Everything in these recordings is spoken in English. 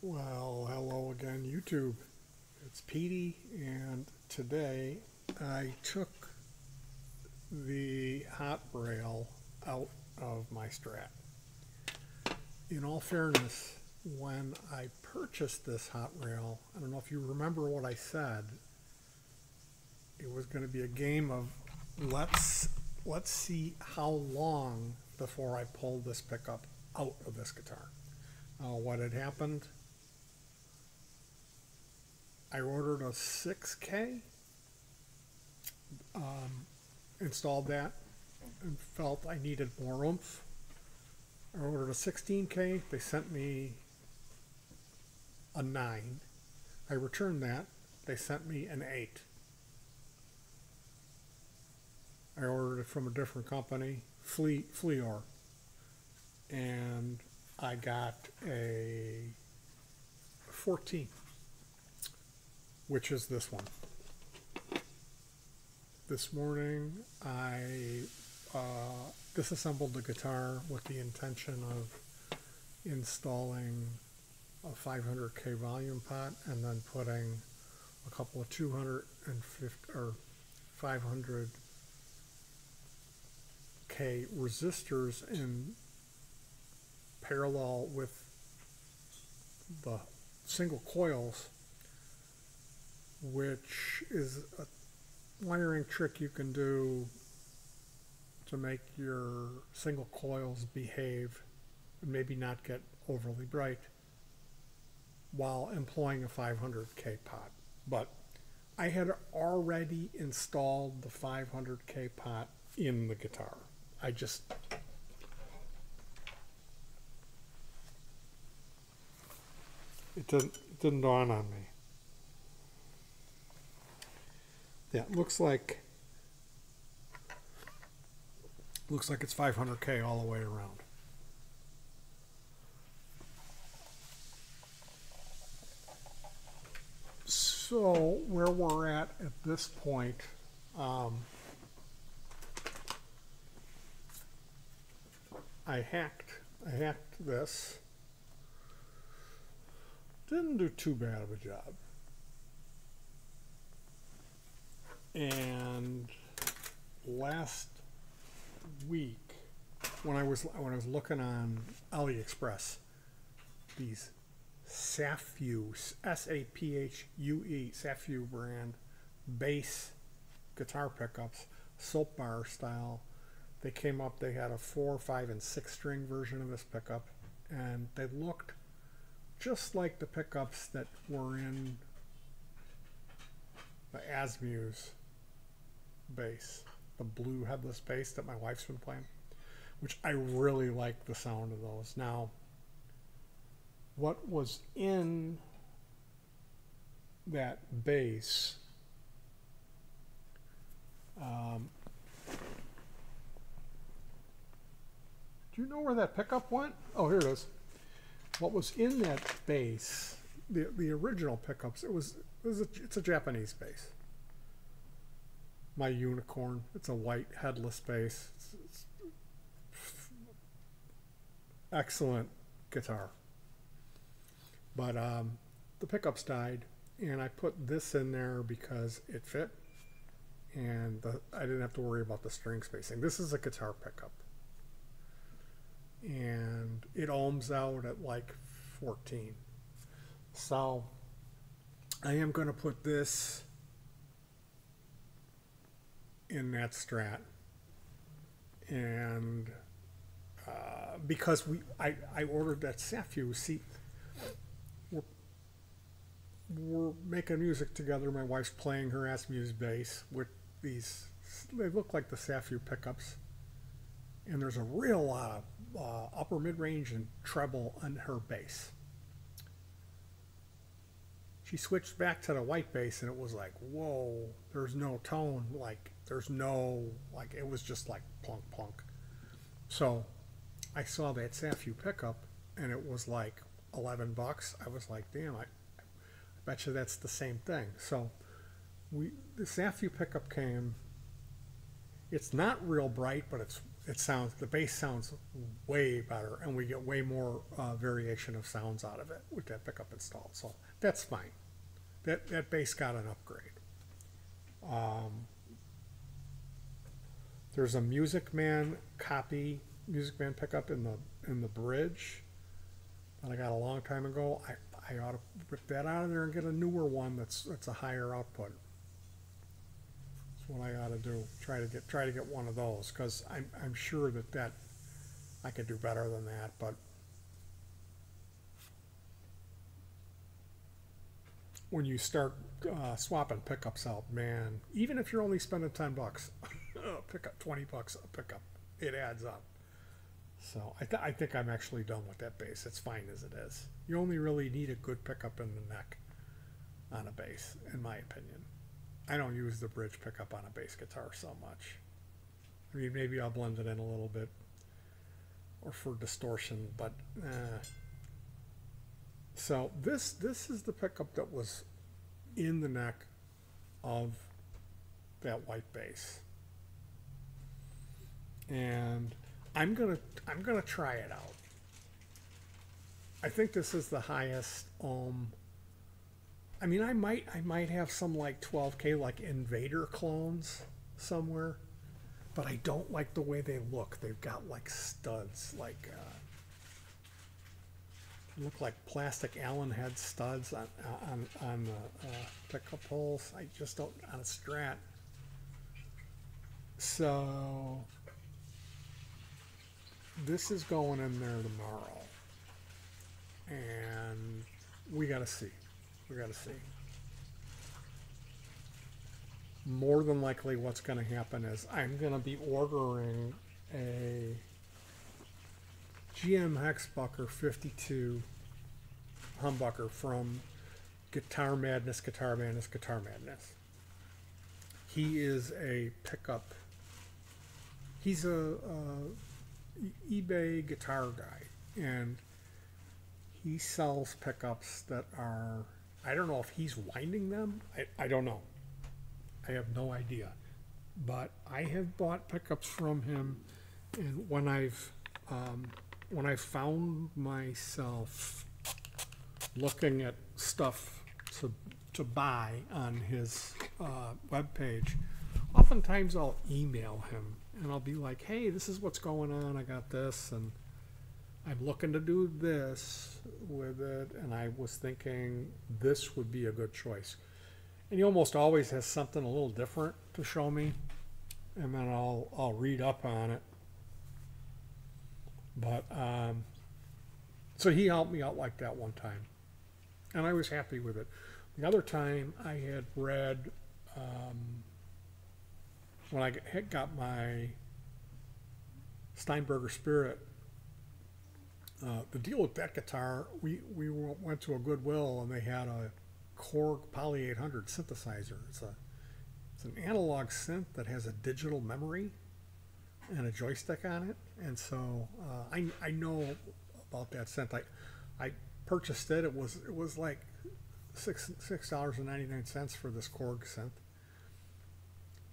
Well, hello again, YouTube. It's Petey, and today I took the hotrail out of my Strat. In all fairness, when I purchased this hotrail, I don't know if you remember what I said. It was going to be a game of let's see how long before I pull this pickup out of this guitar. What had happened? I ordered a 6K, installed that, and felt I needed more oomph. I ordered a 16K. They sent me a 9. I returned that. They sent me an 8. I ordered it from a different company, Fleor, and I got a 14, which is this one. This morning I disassembled the guitar with the intention of installing a 500K volume pot and then putting a couple of 250 or 500K resistors in parallel with the single coils, which is a wiring trick you can do to make your single coils behave and maybe not get overly bright while employing a 500K pot. But I had already installed the 500K pot in the guitar. It didn't dawn on me. Yeah, it looks like it's 500K all the way around. So where we're at this point, I hacked this. Didn't do too bad of a job. And last week, when I was looking on AliExpress, these Saphue, S-A-P-H-U-E, Saphue brand bass guitar pickups, soap bar style. They came up. They had a 4, 5, and 6 string version of this pickup, and they looked just like the pickups that were in the Asmu's bass, the blue headless bass that my wife's been playing, which I really like the sound of those. Now, what was in that bass, do you know where that pickup went? Oh, here it is. What was in that bass, the original pickups, it's a Japanese bass. My Unicorn. It's a white headless bass. It's excellent guitar. But the pickups died, and I put this in there because it fit, and I didn't have to worry about the string spacing. This is a guitar pickup, and it ohms out at like 14. So I am going to put this in that Strat, and because I ordered that Saphue. See, we're making music together. My wife's playing her Asmu's bass with these. They look like the Saphue pickups, and there's a real upper mid-range and treble on her bass. She switched back to the white bass, and it was like, whoa, there's no tone. It was just like plunk, plunk. So I saw that Saphue pickup, and it was like $11. I was like, damn, I bet you that's the same thing. So the Saphue pickup came. It's not real bright, but it's it sounds, the bass sounds way better, and we get way more variation of sounds out of it with that pickup installed. So that's fine. That bass got an upgrade. There's a Music Man pickup in the bridge that I got a long time ago. I ought to rip that out of there and get a newer one that's a higher output. That's what I ought to do. Try to get one of those, because I'm sure that I could do better than that. But when you start swapping pickups out, man, even if you're only spending $10, pick up $20 a pickup, it adds up. So I think I'm actually done with that bass. It's fine as it is. You only really need a good pickup in the neck on a bass, in my opinion. I don't use the bridge pickup on a bass guitar so much. I mean, maybe I'll blend it in a little bit, or for distortion, but so this is the pickup that was in the neck of that white bass, and I'm gonna try it out. I think this is the highest I mean, I might have some like 12K like Invader clones somewhere, but I don't like the way they look. They've got like studs, like look like plastic Allen head studs on the pickup holes. I just don't, on a Strat. So this is going in there tomorrow, and we gotta see. More than likely what's going to happen is I'm going to be ordering a GM Hexbucker 52 humbucker from Guitar Madness. He is a pickup. He's a eBay guitar guy, and he sells pickups that are, I don't know if he's winding them. I don't know. I have no idea. But I have bought pickups from him, and when I've found myself looking at stuff to buy on his webpage, oftentimes I'll email him and I'll be like, hey, this is what's going on. I got this, and I'm looking to do this with it, and I was thinking this would be a good choice. And he almost always has something a little different to show me, and then I'll read up on it. But so he helped me out like that one time, and I was happy with it. The other time I had read, when I had got my Steinberger Spirit, the deal with that guitar, we went to a Goodwill, and they had a Korg Poly 800 synthesizer. It's an analog synth that has a digital memory and a joystick on it, and so I know about that synth. I purchased it. It was like $6.99 for this Korg synth,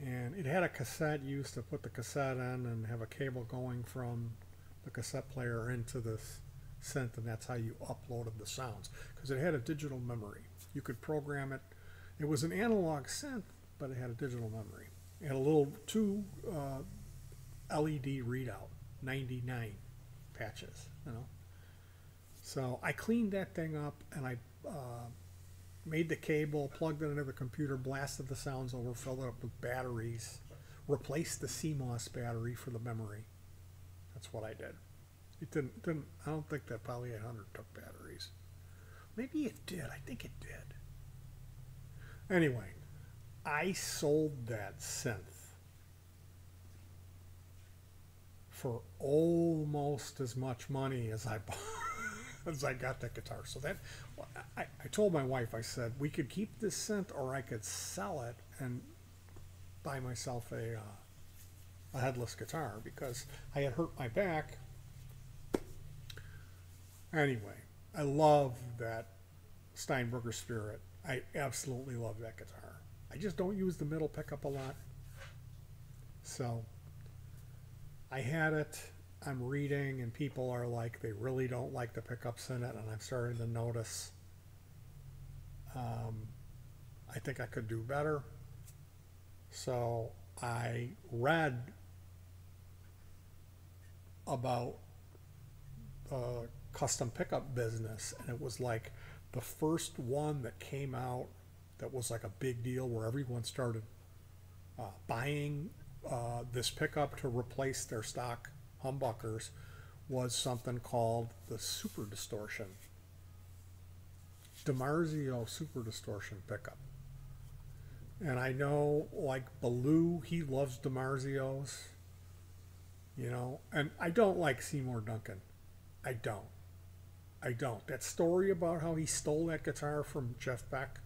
and it had a cassette. You used to put the cassette in and have a cable going from the cassette player into this synth, and that's how you uploaded the sounds, because it had a digital memory. You could program it. It was an analog synth, but it had a digital memory. It had a little LED readout, 99 patches, you know. So I cleaned that thing up, and I made the cable, plugged it into the computer, blasted the sounds over, filled it up with batteries, replaced the CMOS battery for the memory. That's what I did. It didn't. I don't think that Poly 800 took batteries. Maybe it did. I think it did. Anyway, I sold that synth for almost as much money as I bought, as I got that guitar. So that I told my wife, I said, we could keep this synth, or I could sell it and buy myself a headless guitar, because I had hurt my back. Anyway, I love that Steinberger Spirit. I absolutely love that guitar. I just don't use the middle pickup a lot. So I had it. I'm reading, and people are like, they really don't like the pickups in it, and I'm starting to notice. Um, I think I could do better. So I read about custom pickup business, and it was like the first one that came out that was like a big deal where everyone started buying this pickup to replace their stock humbuckers was something called the Super Distortion. DiMarzio Super Distortion pickup. And I know, like, Baloo, he loves DiMarzios, you know, and I don't like Seymour Duncan. I don't. I don't. That story about how he stole that guitar from Jeff Beck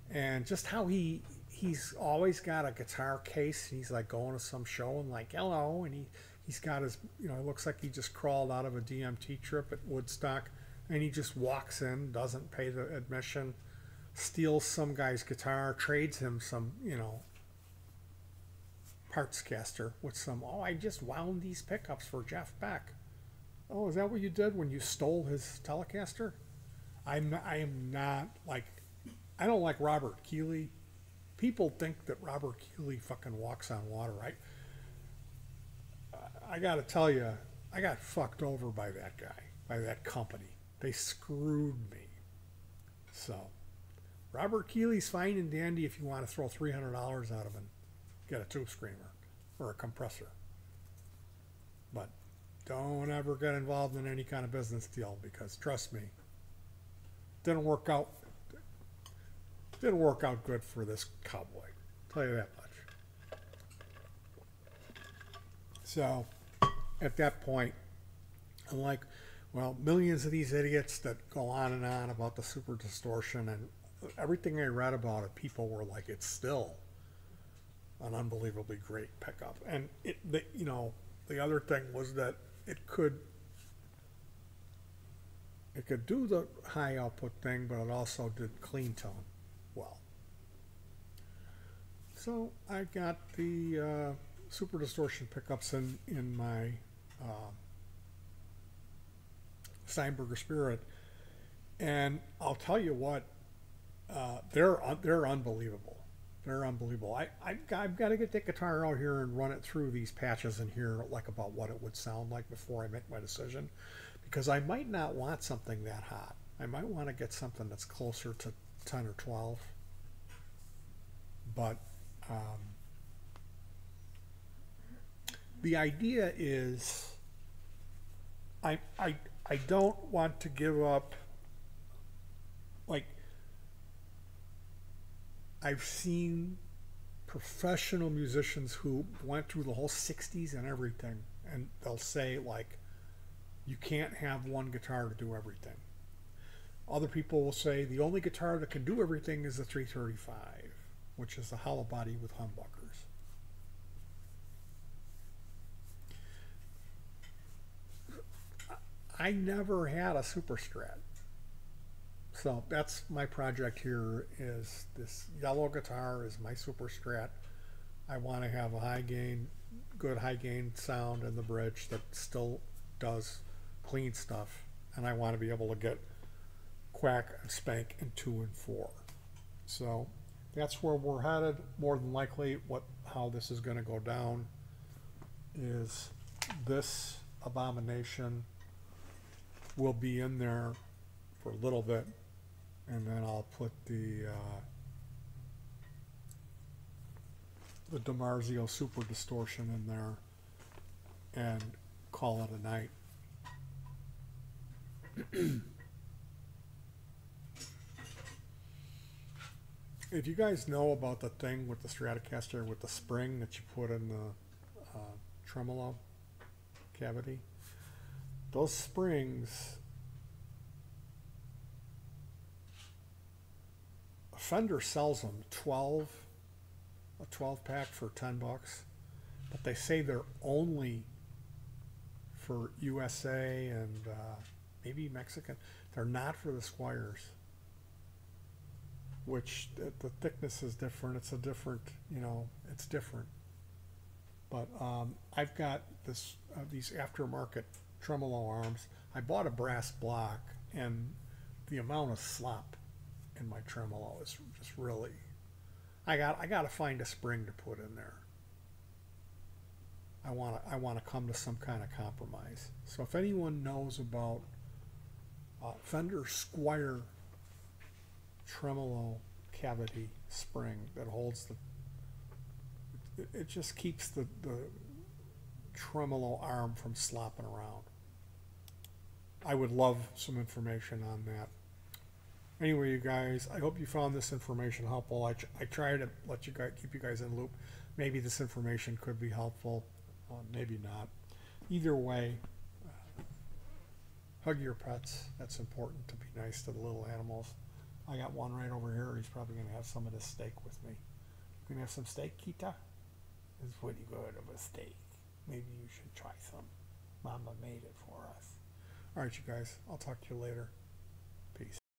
and just how he's always got a guitar case. He's like going to some show and like, hello, and he's got his, you know, it looks like he just crawled out of a DMT trip at Woodstock, and he just walks in, doesn't pay the admission, steals some guy's guitar, trades him some, you know, parts caster with some, oh, I just wound these pickups for Jeff Beck. Oh, is that what you did when you stole his Telecaster? I am not like, I don't like Robert Keeley. People think that Robert Keeley fucking walks on water. I got to tell you, I got fucked over by that guy, by that company. They screwed me. So, Robert Keeley's fine and dandy if you want to throw $300 out of him, get a tube screamer or a compressor. But don't ever get involved in any kind of business deal, because trust me, didn't work out good for this cowboy. I'll tell you that much. So at that point, I'm like, well, millions of these idiots that go on and on about the Super Distortion, and everything I read about it, people were like, it's still an unbelievably great pickup. And you know, the other thing was that it could do the high output thing, but it also did clean tone well. So I got the Super Distortion pickups in my Steinberger Spirit, and I'll tell you what, they're unbelievable. They're unbelievable. I've got to get that guitar out here and run it through these patches and hear like about what it would sound like before I make my decision, because I might not want something that hot. I might want to get something that's closer to 10 or 12. But the idea is I don't want to give up. Like, I've seen professional musicians who went through the whole 60s and everything, and they'll say, like, you can't have one guitar to do everything. Other people will say the only guitar that can do everything is the 335, which is the hollow body with humbuckers. I never had a Super Strat. So that's my project here, is this yellow guitar is my Super Strat. I want to have a high gain, good high gain sound in the bridge that still does clean stuff. And I want to be able to get quack and spank in 2 and 4. So that's where we're headed. More than likely how this is going to go down is this abomination will be in there for a little bit, and then I'll put the DiMarzio Super Distortion in there and call it a night. If you guys know about the thing with the Stratocaster with the spring that you put in the tremolo cavity, those springs, Fender sells them a 12 pack for $10, but they say they're only for USA and maybe Mexican. They're not for the Squires, which the thickness is different. It's a different, you know, it's different. But I've got these aftermarket tremolo arms. I bought a brass block, and the amount of slop in my tremolo is just really. I got to find a spring to put in there. I want to come to some kind of compromise. So if anyone knows about Fender Squire tremolo cavity spring that holds it just keeps the tremolo arm from slopping around. I would love some information on that. Anyway, you guys, I hope you found this information helpful. I try to let you guys, keep you guys in the loop. Maybe this information could be helpful, maybe not. Either way, hug your pets. That's important, to be nice to the little animals. I got one right over here. He's probably going to have some of this steak with me. You gonna have some steak, Kita? It's pretty good of a steak. Maybe you should try some. Mama made it for us. All right, you guys. I'll talk to you later.